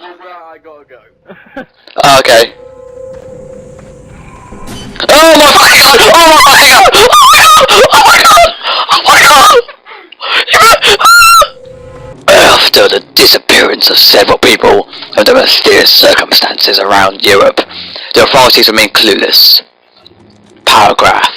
I gotta go. Oh, okay. Oh my fucking god! Oh my fucking god! Oh my god! Oh my god! Oh my god! After the disappearance of several people under mysterious circumstances around Europe, the authorities remain clueless. Paragraph.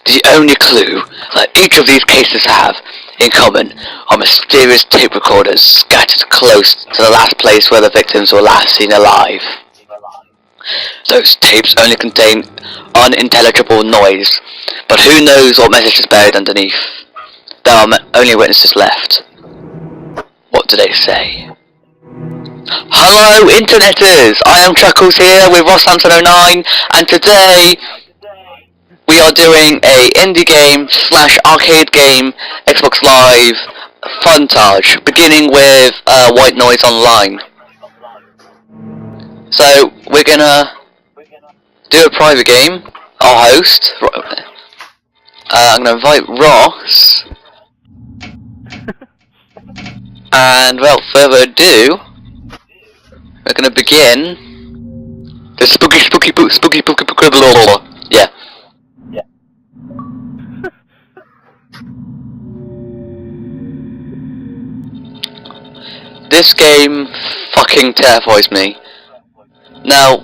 The only clue that each of these cases have in common are mysterious tape recorders scattered close to the last place where the victims were last seen alive. Those tapes only contain unintelligible noise, but who knows what message is buried underneath. There are only witnesses left. What do they say? Hello interneters! I am Chuckles here with Ross9, and today we are doing a indie game / arcade game Xbox Live funtage, beginning with White Noise Online. So we're gonna do a private game. Our host, I'm gonna invite Ross, and without further ado, we're gonna begin the spooky blah, blah, blah. Yeah. This game fucking terrifies me. Now,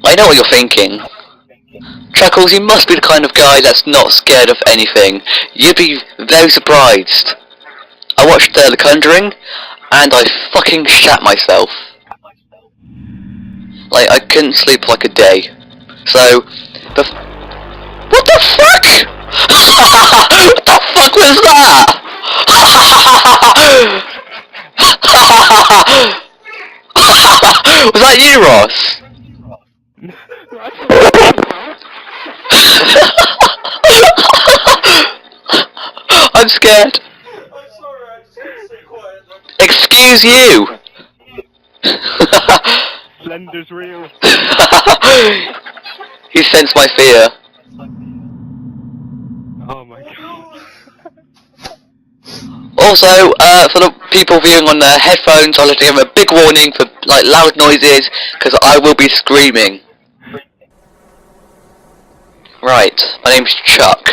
I know what you're thinking. Chuckles, you must be the kind of guy that's not scared of anything. You'd be very surprised. I watched The Conjuring, and I fucking shat myself. Like, I couldn't sleep for like a day. So, what the fuck? What the fuck was that? Was that you, Ross? I'm scared. I'm sorry, I just couldn't stay quiet. Excuse you. Slender's real. He sensed my fear. Oh my god. Also, for the people viewing on their headphones, I'll let give them a big warning for like loud noises, because I will be screaming. Right, my name's Chuck.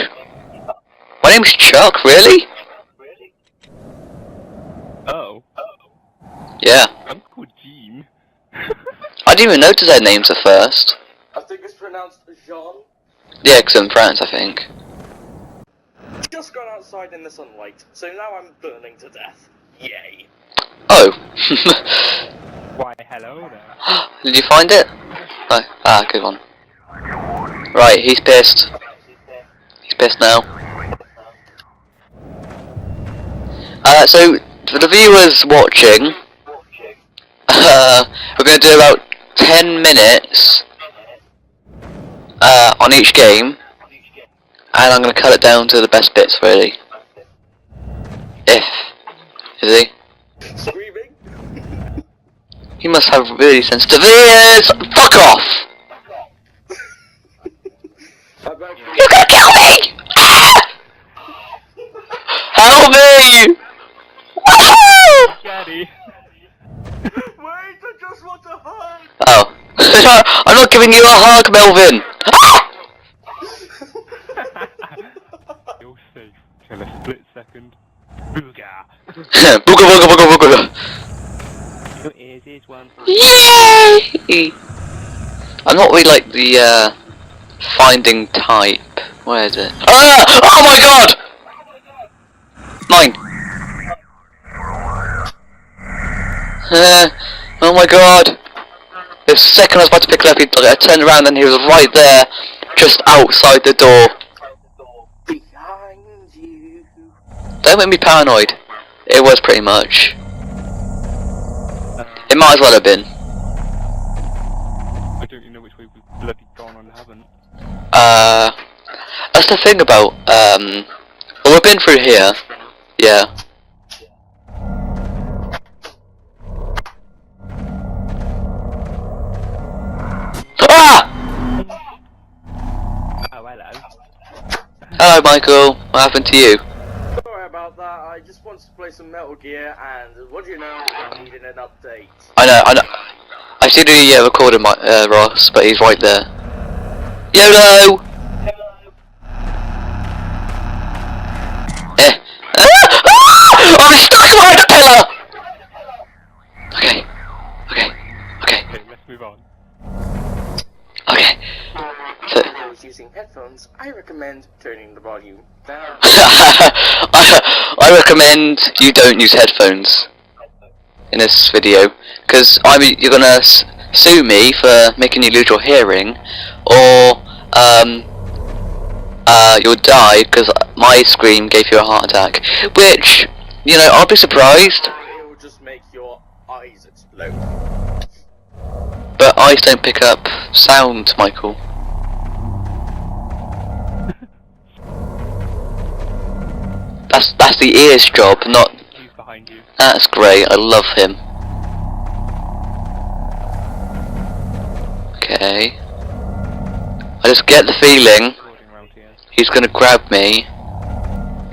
My name's Chuck, really? Oh. Yeah. I'm called Jean. I didn't even notice their names at first. I think it's pronounced Jean. Yeah, because I'm France, I think. Just gone outside in the sunlight, so now I'm burning to death. Yay. Oh. Why, hello there. Did you find it? Oh, ah, good one. Right, he's pissed. He's pissed now. So, for the viewers watching, we're going to do about 10 minutes on each game, and I'm going to cut it down to the best bits, really. Is he? Screaming? He must have really sensitive ears! Fuck off! You're gonna kill me! Ah! Help me! Ah! Daddy. Wait, I just want to hug! Oh. I'm not giving you a hug, Melvin! Ah! You're safe till a split second. Booga. Booga booga booga booga! Your ears is one. Yay! I'm not really like the, finding type. Where is it? Ah! Oh my god! Mine! Oh my god! The second I was about to pick it up, I turned around and he was right there, just outside the door. Behind you. Don't make me paranoid. It was pretty much. It might as well have been. I don't even know which way we've bloody gone and haven't. That's the thing about, well, we've been through here. Yeah. Ah! Oh, hello. Hello, Michael. What happened to you? Sorry about that, I just wanted wants to play some Metal Gear, and what do you know? I'm needing an update. I know. I see the recorder, Ross, but he's right there. YOLO! I'm stuck behind a pillar! Okay. Okay, let's move on. Okay. So, If I was using headphones, I recommend turning the volume down. I recommend you don't use headphones in this video, because either you're gonna sue me for making you lose your hearing, or you'll die because my scream gave you a heart attack. Which, you know, I'll be surprised. It will just make your eyes explode. But eyes don't pick up sound, Michael. That's the ear's job, not. He's behind you. That's great. I love him. Okay. I just get the feeling he's gonna grab me,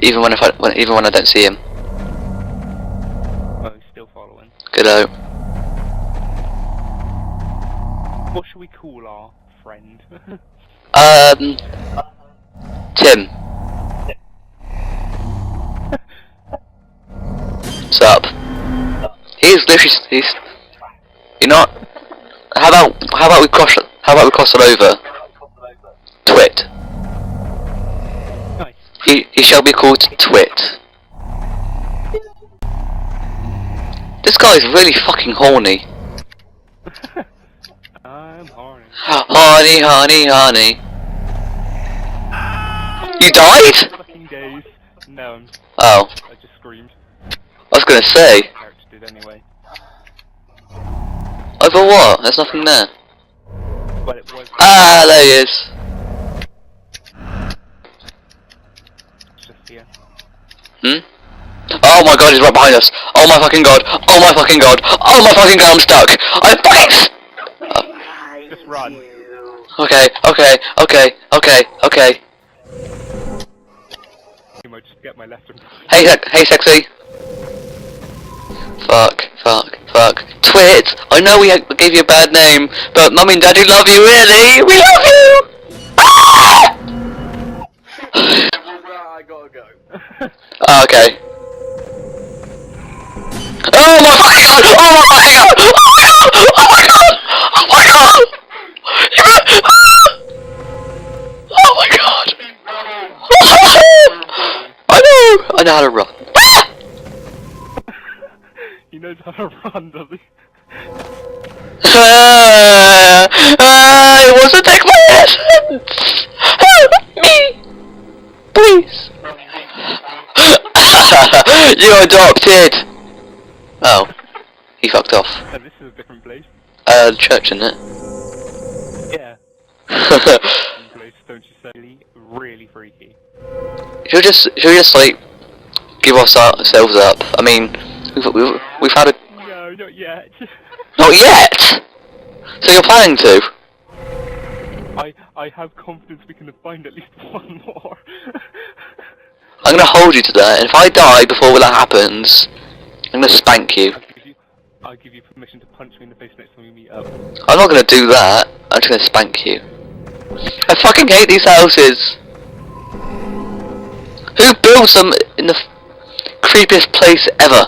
even when I don't see him. Oh, he's still following. Good-o. What should we call our friend? Tim. What's up? He's literally, you know what? How about we cross it over? Twit. Nice. He shall be called Twit. This guy's really fucking horny. I'm horny. Honey. You died? Fucking days. No, Oh, I just screamed. I was gonna say. Character did anyway. Over what? There's nothing there. But it was. Ah, there he is. It's just here. Oh my god, he's right behind us. Oh my fucking god. Oh my fucking god. Oh my fucking god, I'm stuck. I'm fucking. Just run. Okay. You might just get my lesson. Hey, sexy. Fuck. Twit, I know we gave you a bad name, but Mummy and Daddy love you, really. We love you. Ah! I gotta go. Oh, okay. Oh my fucking god! Oh my god! I know how to run. He knows how to run, does he? He wants to take my essence! Help me! Please! You're adopted! Oh. He fucked off. And this is a different place. The church, isn't it? Yeah. Different place, don't you say? Really freaky. Should we just like give ourselves up? I mean, we've had a. No, not yet. Not yet. So you're planning to? I have confidence we can find at least one more. I'm gonna hold you to that, and if I die before that happens, I'm gonna spank you. I'll give you permission to punch me in the face next time we meet up. I'm not gonna do that. I'm just gonna spank you. I fucking hate these houses. Who builds them in the creepiest place ever?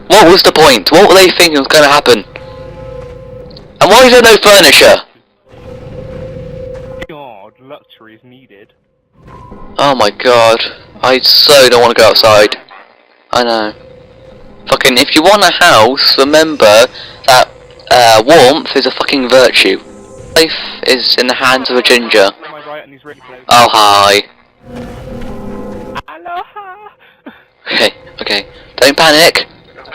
What was the point? What were they thinking was gonna happen? And why is there no furniture? God, luxury is needed. Oh my god. I so don't want to go outside. I know. Fucking, if you want a house, remember that warmth is a fucking virtue. Life is in the hands of a ginger. Am I right? And he's really close. Oh, hi. Aloha! Okay. Don't panic.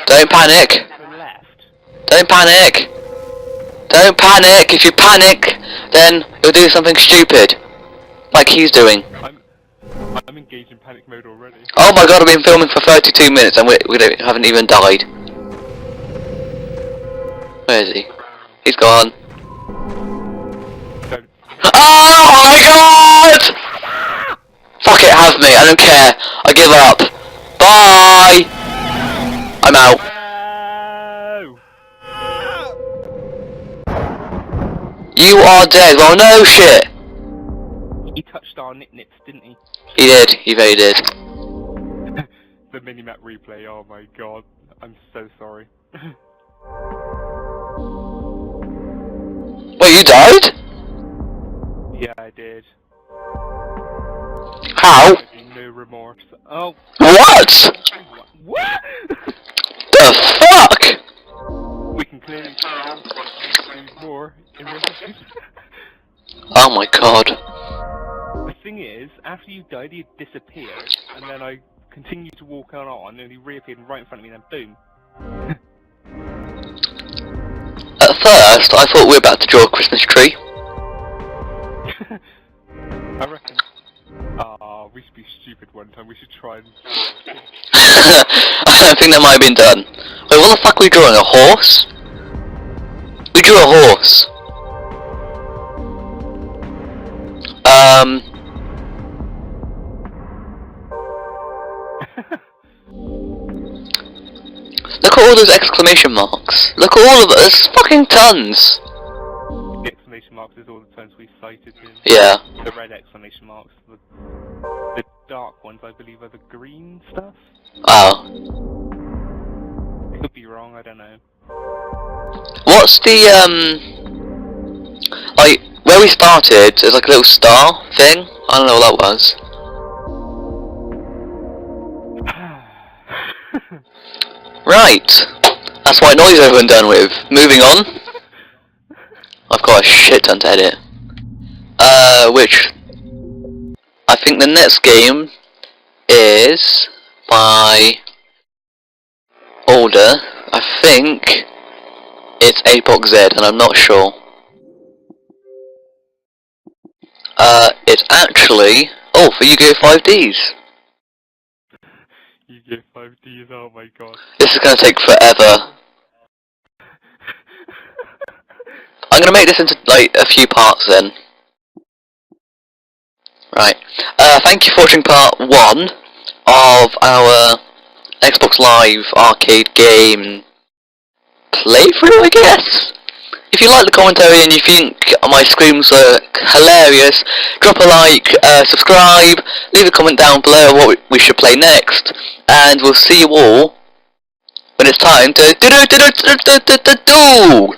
Don't panic. To the left. Don't panic. Don't panic. If you panic, then you'll do something stupid. Like he's doing. I'm engaged in panic mode already. Oh my god, I've been filming for 32 minutes and we haven't even died. Where is he? He's gone. Don't. Oh my god! Fuck it, have me, I don't care. I give up. Bye! I'm out. You are dead. Well, no shit. He touched our nips, didn't he? He did. He very did. The minimap replay, oh my god. I'm so sorry. Wait, you died? Yeah, I did. How? No remorse. Oh. What? What? The fuck? We can clearly tell there's more in real life. Oh my god. The thing is, after you died, he disappeared, and then I continued to walk on, and he reappeared right in front of me, and then boom. At first, I thought we were about to draw a Christmas tree. I reckon. We should be stupid one time. We should try and. I think that might have been done. Wait, what the fuck are we drawing? A horse? We drew a horse. Look at all those exclamation marks. Look at all of it. There's fucking tons. The exclamation marks is all the times we cited him. Yeah. The red exclamation marks. The dark ones, I believe, are the green stuff. Oh. Could be wrong. I don't know. What's the like where we started? There's like a little star thing. I don't know what that was. Right. That's white noise over and done with. Moving on. I've got a shit ton to edit. Which I think the next game is by order. I think it's Apox Z, and I'm not sure. It's actually for Yu-Gi-Oh! 5Ds. You get 5Ds, oh my god. This is gonna take forever. I'm gonna make this into like a few parts then. Right. Thank you for watching part 1 of our Xbox Live arcade game playthrough, I guess? If you like the commentary and you think my screams are hilarious, drop a like, subscribe, leave a comment down below what we should play next, and we'll see you all when it's time to do.